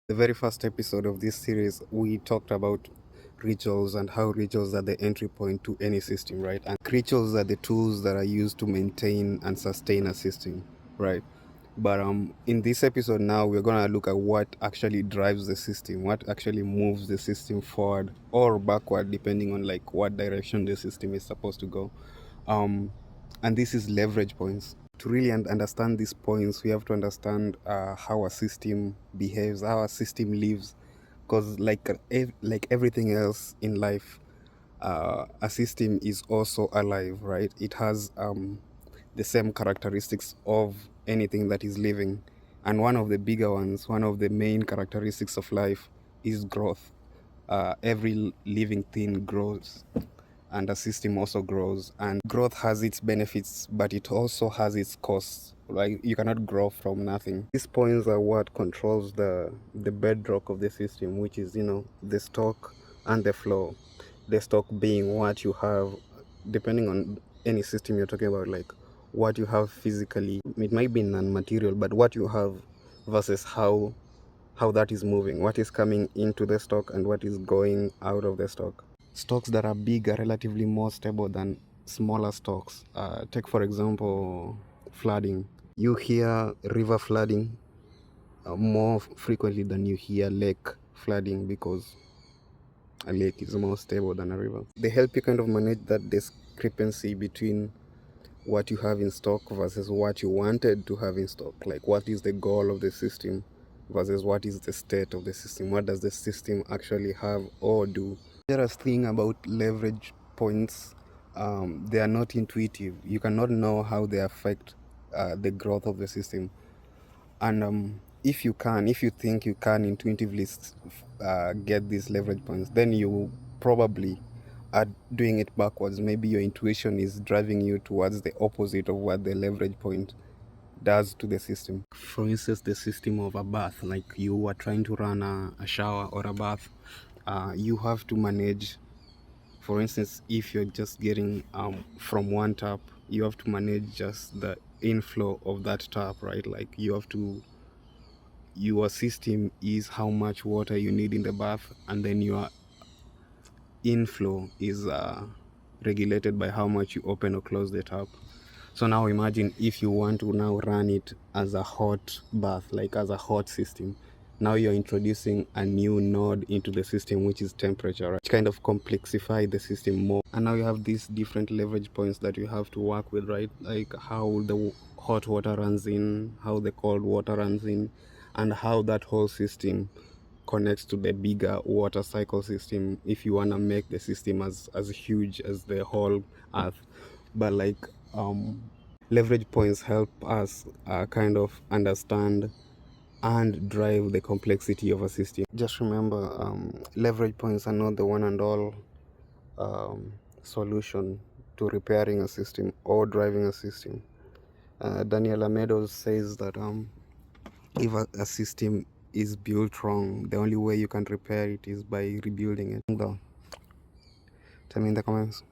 The very first episode of this series, we talked about rituals and how rituals are the entry point to any system, right? And rituals are the tools that are used to maintain and sustain a system, right? But in this episode now, we're gonna look at what actually drives the system, what actually moves the system forward or backward, depending on like what direction the system is supposed to go. Um, and this is leverage points. To really understand these points, we have to understand how a system behaves, how a system lives, because like everything else in life, a system is also alive, right? It has the same characteristics of anything that is living, and one of the bigger ones, one of the main characteristics of life, is growth. Every living thing grows, and the system also grows, and growth has its benefits, but it also has its costs. Like, you cannot grow from nothing. These points are what controls the bedrock of the system, which is, the stock and the flow. The stock being what you have, depending on any system you're talking about, like what you have physically. It might be non-material, but what you have versus how that is moving, what is coming into the stock and what is going out of the stock. Stocks that are big are relatively more stable than smaller stocks. Take, for example, flooding. You hear river flooding more frequently than you hear lake flooding, because a lake is more stable than a river. They help you kind of manage that discrepancy between what you have in stock versus what you wanted to have in stock. Like, what is the goal of the system versus what is the state of the system? What does the system actually have or do? The other thing about leverage points, they are not intuitive. You cannot know how they affect the growth of the system. And if you think you can intuitively get these leverage points, then you probably are doing it backwards. Maybe your intuition is driving you towards the opposite of what the leverage point does to the system. For instance, the system of a bath, like you are trying to run a shower or a bath, you have to manage. For instance, if you're just getting from one tap, you have to manage just the inflow of that tap, right? Like, your system is how much water you need in the bath, and then your inflow is regulated by how much you open or close the tap. So now imagine if you want to now run it as a hot bath, like as a hot system. Now you're introducing a new node into the system, which is temperature, right? Which kind of complexify the system more. And now you have these different leverage points that you have to work with, right? Like how the hot water runs in, how the cold water runs in, and how that whole system connects to the bigger water cycle system, if you want to make the system as huge as the whole earth. But like, leverage points help us kind of understand and drive the complexity of a system. Just remember, leverage points are not the one and all um, solution to repairing a system or driving a system. Daniela Meadows says that if a system is built wrong, the only way you can repair it is by rebuilding it. Tell me in the comments.